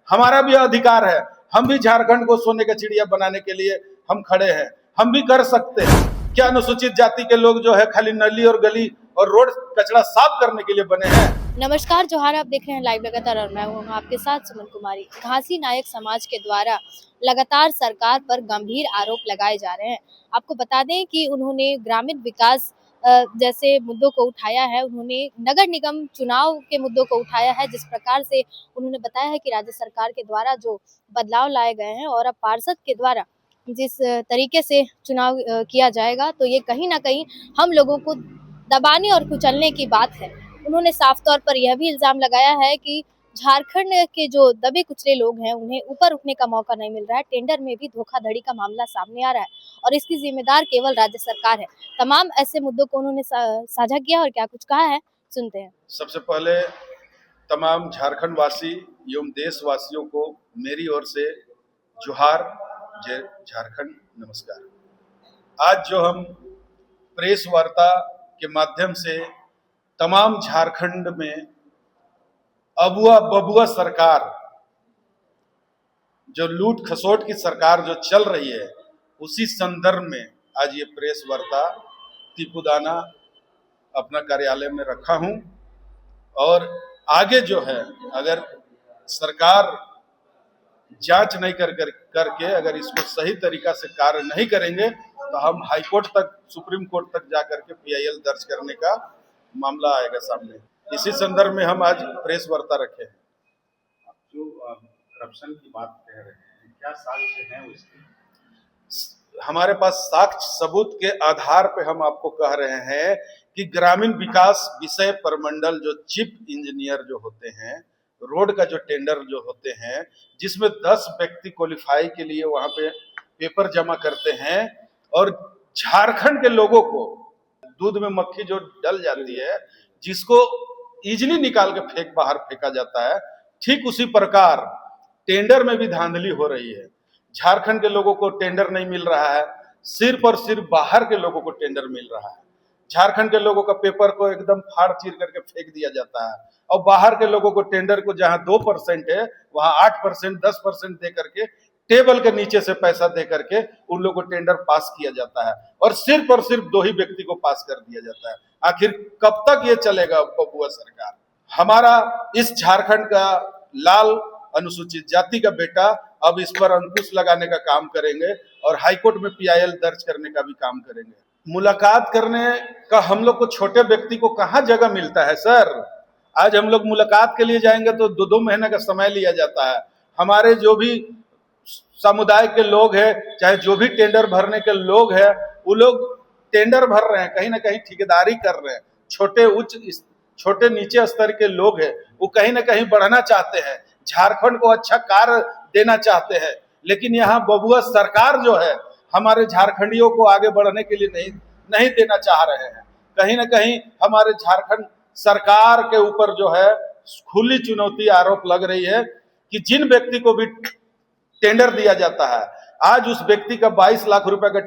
हमारा भी अधिकार है। हम भी झारखंड को सोने का चिड़िया बनाने के लिए हम खड़े हैं, हम भी कर सकते हैं। क्या अनुसूचित जाति के लोग जो है खाली नली और गली और रोड कचरा साफ करने के लिए बने हैं? नमस्कार, जोहार। आप देख रहे हैं लाइव लगातार और मैं हूं आपके साथ सुमन कुमारी। घासी नायक समाज के द्वारा लगातार सरकार पर गंभीर आरोप लगाए जा रहे हैं। आपको बता दें कि उन्होंने ग्रामीण विकास जैसे मुद्दों को उठाया है, उन्होंने नगर निगम चुनाव के मुद्दों को उठाया है। जिस प्रकार से उन्होंने बताया है कि राज्य सरकार के द्वारा जो बदलाव लाए गए हैं और अब पार्षद के द्वारा जिस तरीके से चुनाव किया जाएगा, तो ये कहीं ना कहीं हम लोगों को दबाने और कुचलने की बात है। उन्होंने साफ तौर पर यह भी इल्जाम लगाया है कि झारखंड के जो दबे कुचले लोग हैं उन्हें ऊपर उठने का मौका नहीं मिल रहा है। टेंडर में भी धोखाधड़ी का मामला सामने आ रहा है और इसकी जिम्मेदार केवल राज्य सरकार है। तमाम ऐसे मुद्दों को उन्होंने साझा किया और क्या कुछ कहा है, सुनते हैं। सबसे पहले तमाम झारखंड वासी एवं देशवासियों को मेरी ओर से जोहार, जय झारखंड, नमस्कार। आज जो हम प्रेस वार्ता के माध्यम से तमाम झारखंड में अबुआ बबुआ सरकार, जो लूट खसोट की सरकार जो चल रही है, उसी संदर्भ में आज ये प्रेस वार्ता तिपुदाना अपना कार्यालय में रखा हूं। और आगे जो है, अगर सरकार जांच नहीं करके अगर इसको सही तरीका से कार्य नहीं करेंगे तो हम हाईकोर्ट तक, सुप्रीम कोर्ट तक जाकर के PIL दर्ज करने का मामला आएगा सामने। इसी संदर्भ में हम आज प्रेस वार्ता रखे हैं। जो करप्शन की बात कह रहे हैं, क्या साक्ष्य है उसकी? हमारे पास साक्ष्य सबूत के आधार पे हम आपको कह रहे हैं कि ग्रामीण विकास विषय प्रमंडल जो चीफ इंजीनियर जो होते हैं, रोड का जो टेंडर जो होते हैं, जिसमें 10 व्यक्ति क्वालिफाई के लिए वहां पे पेपर जमा करते हैं और झारखंड के लोगों को दूध में मक्खी जो डल जाती है, जिसको इजीली निकाल के बाहर फेंका जाता है, ठीक उसी प्रकार टेंडर में भी धांधली हो रही है। झारखंड के लोगों को टेंडर नहीं मिल रहा है, सिर्फ और सिर्फ बाहर के लोगों को टेंडर मिल रहा है। झारखंड के लोगों का पेपर को एकदम फाड़ चीर करके फेंक दिया जाता है और बाहर के लोगों को टेंडर को जहां 2% है वहां 8%, 10% दे करके, टेबल के नीचे से पैसा दे करके उन लोगों को टेंडर पास किया जाता है और सिर्फ 2 ही व्यक्ति को पास कर दिया जाता है। आखिर कब तक ये चलेगा बबुआ सरकार? हमारा इस झारखंड का लाल अनुसूचित जाति का बेटा अब इस पर अंकुश लगाने का काम करेंगे और हाईकोर्ट में PIL दर्ज करने का भी काम करेंगे। मुलाकात करने का हम लोग को छोटे व्यक्ति को कहाँ जगह मिलता है सर? आज हम लोग मुलाकात के लिए जाएंगे तो 2-2 महीने का समय लिया जाता है। हमारे जो भी समुदाय के लोग हैं, चाहे जो भी टेंडर भरने के लोग हैं, वो लोग टेंडर भर रहे हैं, कहीं ना कहीं ठेकेदारी कर रहे हैं। छोटे नीचे स्तर के लोग हैं, वो कहीं ना कहीं बढ़ना चाहते हैं, झारखंड को अच्छा कार्य देना चाहते हैं, लेकिन यहाँ बबुआ सरकार जो है हमारे झारखंडियों को आगे बढ़ने के लिए नहीं देना चाह रहे हैं। कहीं ना कहीं हमारे झारखंड सरकार के ऊपर जो है खुली चुनौती आरोप लग रही है कि जिन व्यक्ति को भी टेंडर दिया जाता है, आज उस व्यक्ति का 22 लाख रुपए का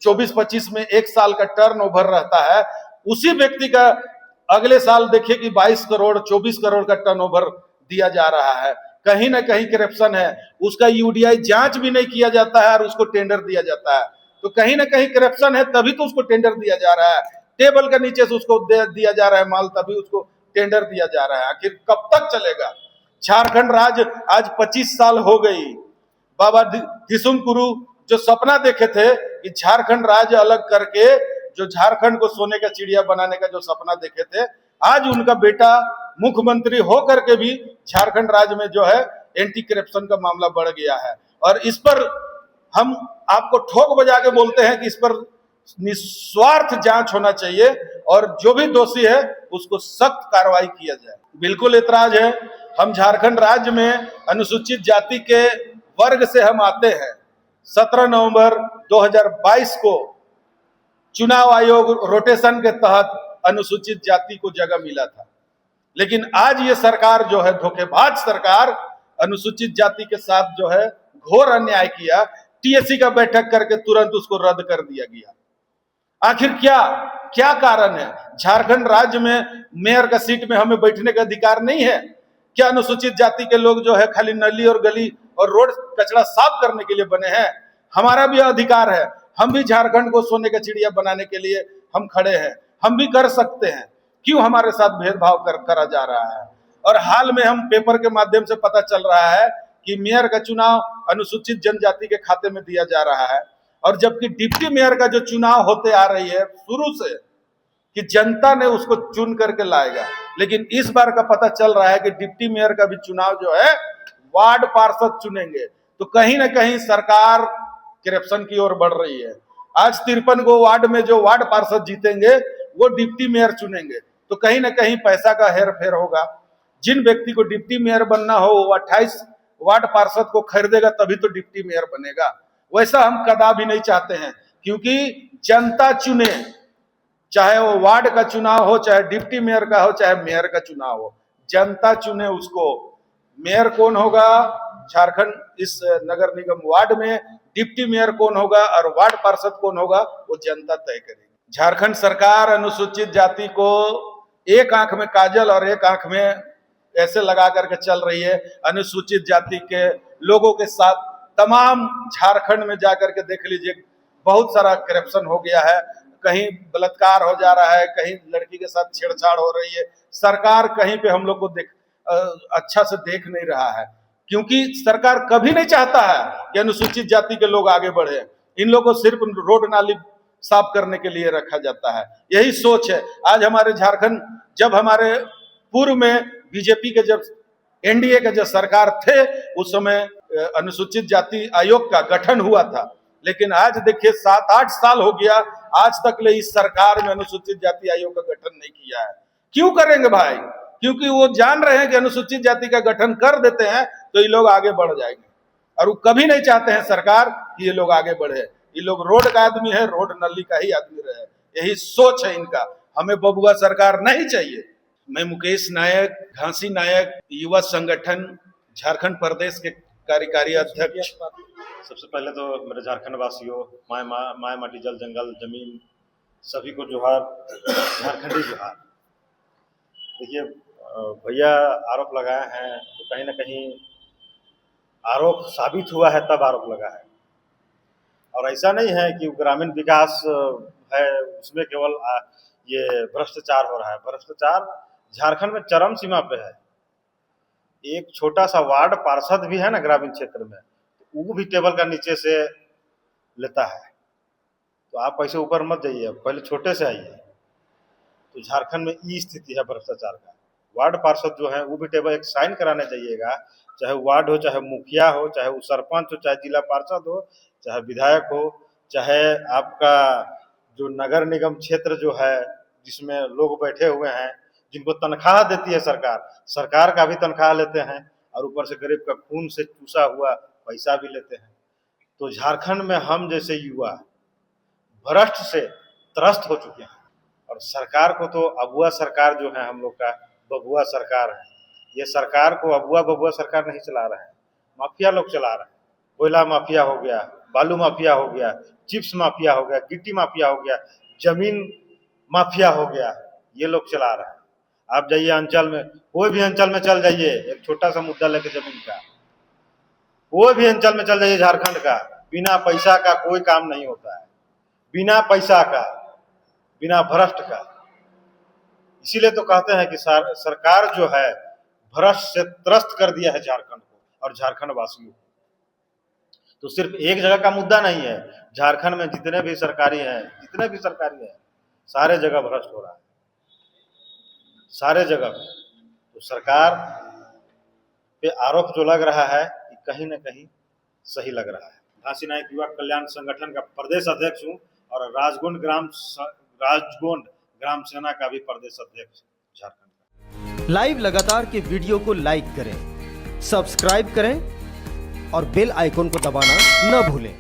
24-25 में 1 साल का टर्नओवर रहता है, उसी व्यक्ति का अगले साल देखिए कि 22 करोड़ 24 करोड़ का टर्नओवर दिया जा रहा है। कहीं ना कहीं करप्शन है। उसका UDI जांच भी नहीं किया जाता है और उसको टेंडर दिया जाता है, तो कहीं ना कहीं करप्शन है, तभी तो उसको टेंडर दिया जा रहा है। टेबल के नीचे से उसको दिया जा रहा है माल, तभी उसको टेंडर दिया जा रहा है। आखिर कब तक चलेगा? झारखंड राज्य आज 25 साल हो गई। बाबा धिसुमकुरु जो सपना देखे थे कि झारखंड राज्य अलग करके जो झारखंड को सोने का चिड़िया बनाने का जो सपना देखे थे, आज उनका बेटा मुख्यमंत्री हो करके भी झारखंड राज्य में जो है एंटी करप्शन का मामला बढ़ गया है। और इस पर हम आपको ठोक बजा के बोलते हैं कि इस पर निस्वार्थ जांच होना चाहिए और जो भी दोषी है उसको सख्त कार्रवाई किया जाए। बिल्कुल ऐतराज है। हम झारखंड राज्य में अनुसूचित जाति के वर्ग से हम आते हैं। 17 नवंबर 2022 को चुनाव आयोग रोटेशन के तहत अनुसूचित जाति को जगह मिला था, लेकिन आज ये सरकार जो है, धोखेबाज सरकार, अनुसूचित जाति के साथ जो है घोर अन्याय किया। TSC का बैठक करके तुरंत उसको रद्द कर दिया गया। आखिर क्या कारण है? झारखंड राज्य में मेयर का सीट में हमें बैठने का अधिकार नहीं है? क्या अनुसूचित जाति के लोग जो है खाली नली और गली और रोड कचरा साफ करने के लिए बने हैं? हमारा भी अधिकार है, हम भी झारखंड को सोने का चिड़िया बनाने के लिए हम खड़े हैं, हम भी कर सकते हैं। क्यों हमारे साथ भेदभाव करा जा रहा है? और हाल में हम पेपर के माध्यम से पता चल रहा है कि मेयर का चुनाव अनुसूचित जनजाति के खाते में दिया जा रहा है, और जबकि डिप्टी मेयर का जो चुनाव होते आ रही है शुरू से कि जनता ने उसको चुन करके लाएगा, लेकिन इस बार का पता चल रहा है कि डिप्टी मेयर का भी चुनाव जो है वार्ड पार्षद चुनेंगे। तो कहीं ना कहीं सरकार करप्शन की ओर बढ़ रही है। आज 53 गो वार्ड में जो वार्ड पार्षद जीतेंगे वो डिप्टी मेयर चुनेंगे, तो कहीं ना कहीं पैसा का हेर फेर होगा। जिन व्यक्ति को डिप्टी मेयर बनना हो वो 28 वार्ड पार्षद को खरीदेगा तभी तो डिप्टी मेयर बनेगा। वैसा हम कदापि नहीं चाहते हैं, क्योंकि जनता चुने, चाहे वो वार्ड का चुनाव हो, चाहे डिप्टी मेयर का हो, चाहे मेयर का चुनाव हो, जनता चुने उसको। मेयर कौन होगा झारखंड इस नगर निगम वार्ड में, डिप्टी मेयर कौन होगा और वार्ड पार्षद कौन होगा वो जनता तय करेगी। झारखंड सरकार अनुसूचित जाति को एक आंख में काजल और एक आंख में ऐसे लगा करके चल रही है। अनुसूचित जाति के लोगों के साथ तमाम झारखंड में जाकर के देख लीजिए, बहुत सारा करप्शन हो गया है। कहीं बलात्कार हो जा रहा है, कहीं लड़की के साथ छेड़छाड़ हो रही है। सरकार कहीं पे हम लोग को अच्छा से देख नहीं रहा है, क्योंकि सरकार कभी नहीं चाहता है कि अनुसूचित जाति के लोग आगे बढ़े। इन लोगों को सिर्फ रोड नाली साफ करने के लिए रखा जाता है, यही सोच है। आज हमारे झारखंड, जब हमारे पूर्व में बीजेपी के जब एनडीए के जो सरकार थे उस समय अनुसूचित जाति आयोग का गठन हुआ था, लेकिन आज देखिए 7-8 साल हो गया, आज तक ले इस सरकार में अनुसूचित जाति आयोग का गठन नहीं किया है। क्यों करेंगे भाई? क्योंकि वो जान रहे हैं कि अनुसूचित जाति का गठन कर देते हैं तो ये लोग आगे बढ़ जाएंगे, और वो कभी नहीं चाहते हैं सरकार कि ये लोग आगे बढ़े। ये लोग रोड का आदमी है, रोड नली का ही आदमी रहे, यही सोच है इनका। हमें बबुआ सरकार नहीं चाहिए। मैं मुकेश नायक, घासी नायक, युवा संगठन झारखंड प्रदेश के कार्यकारी अध्यक्ष। सबसे पहले तो मेरे झारखंड वासियों, माय माटी जल जंगल जमीन सभी को जोहार, झारखंडी जोहार। देखिए भैया आरोप लगाए हैं तो कहीं ना कहीं आरोप साबित हुआ है तब आरोप लगा है, और ऐसा नहीं है कि ग्रामीण विकास है उसमें केवल ये भ्रष्टाचार हो रहा है। भ्रष्टाचार झारखंड में चरम सीमा पे है। एक छोटा सा वार्ड पार्षद भी है ना ग्रामीण क्षेत्र में, तो वो भी टेबल का नीचे से लेता है। तो आप ऐसे ऊपर मत जाइए, पहले छोटे से आइए। तो झारखंड में ये स्थिति है भ्रष्टाचार का। वार्ड पार्षद जो है वो भी टेबल एक साइन कराने जाइएगा, चाहे वार्ड हो, चाहे मुखिया हो, चाहे वो सरपंच हो, चाहे जिला पार्षद हो, चाहे विधायक हो, चाहे आपका जो नगर निगम क्षेत्र जो है जिसमें लोग बैठे हुए हैं, जिनको तनख्वाह देती है सरकार, सरकार का भी तनख्वाह लेते हैं और ऊपर से गरीब का खून से चूसा हुआ पैसा भी लेते हैं। तो झारखंड में हम जैसे युवा भ्रष्ट से त्रस्त हो चुके हैं, और सरकार को तो अबुआ सरकार जो है हम लोग का बबुआ सरकार है। ये सरकार को अबुआ बबुआ सरकार नहीं चला रहे हैं, माफिया लोग चला रहे हैं। कोयला माफिया हो गया, बालू माफिया हो गया, चिप्स माफिया हो गया, गिट्टी माफिया हो गया, जमीन माफिया हो गया, ये लोग चला रहे हैं। आप जाइए अंचल में, कोई भी अंचल में चल जाइए, एक छोटा सा मुद्दा लेके जमीन का, कोई भी अंचल में चल जाइए झारखंड का, बिना पैसा का कोई काम नहीं होता है, बिना पैसा का, बिना भ्रष्ट का। इसीलिए तो कहते हैं कि सरकार जो है भ्रष्ट से त्रस्त कर दिया है झारखंड को और झारखंड वासियों को। तो सिर्फ एक जगह का मुद्दा नहीं है, झारखंड में जितने भी सरकारी है सारे जगह भ्रष्ट हो रहा है, सारे जगह। तो सरकार पे आरोप जो लग रहा है कि कहीं ना कहीं सही लग रहा है। घासी नायक युवा कल्याण संगठन का प्रदेश अध्यक्ष हूँ और राजगोंड ग्राम सेना का भी प्रदेश अध्यक्ष झारखंड का। लाइव लगातार के वीडियो को लाइक करें, सब्सक्राइब करें और बेल आइकन को दबाना न भूलें।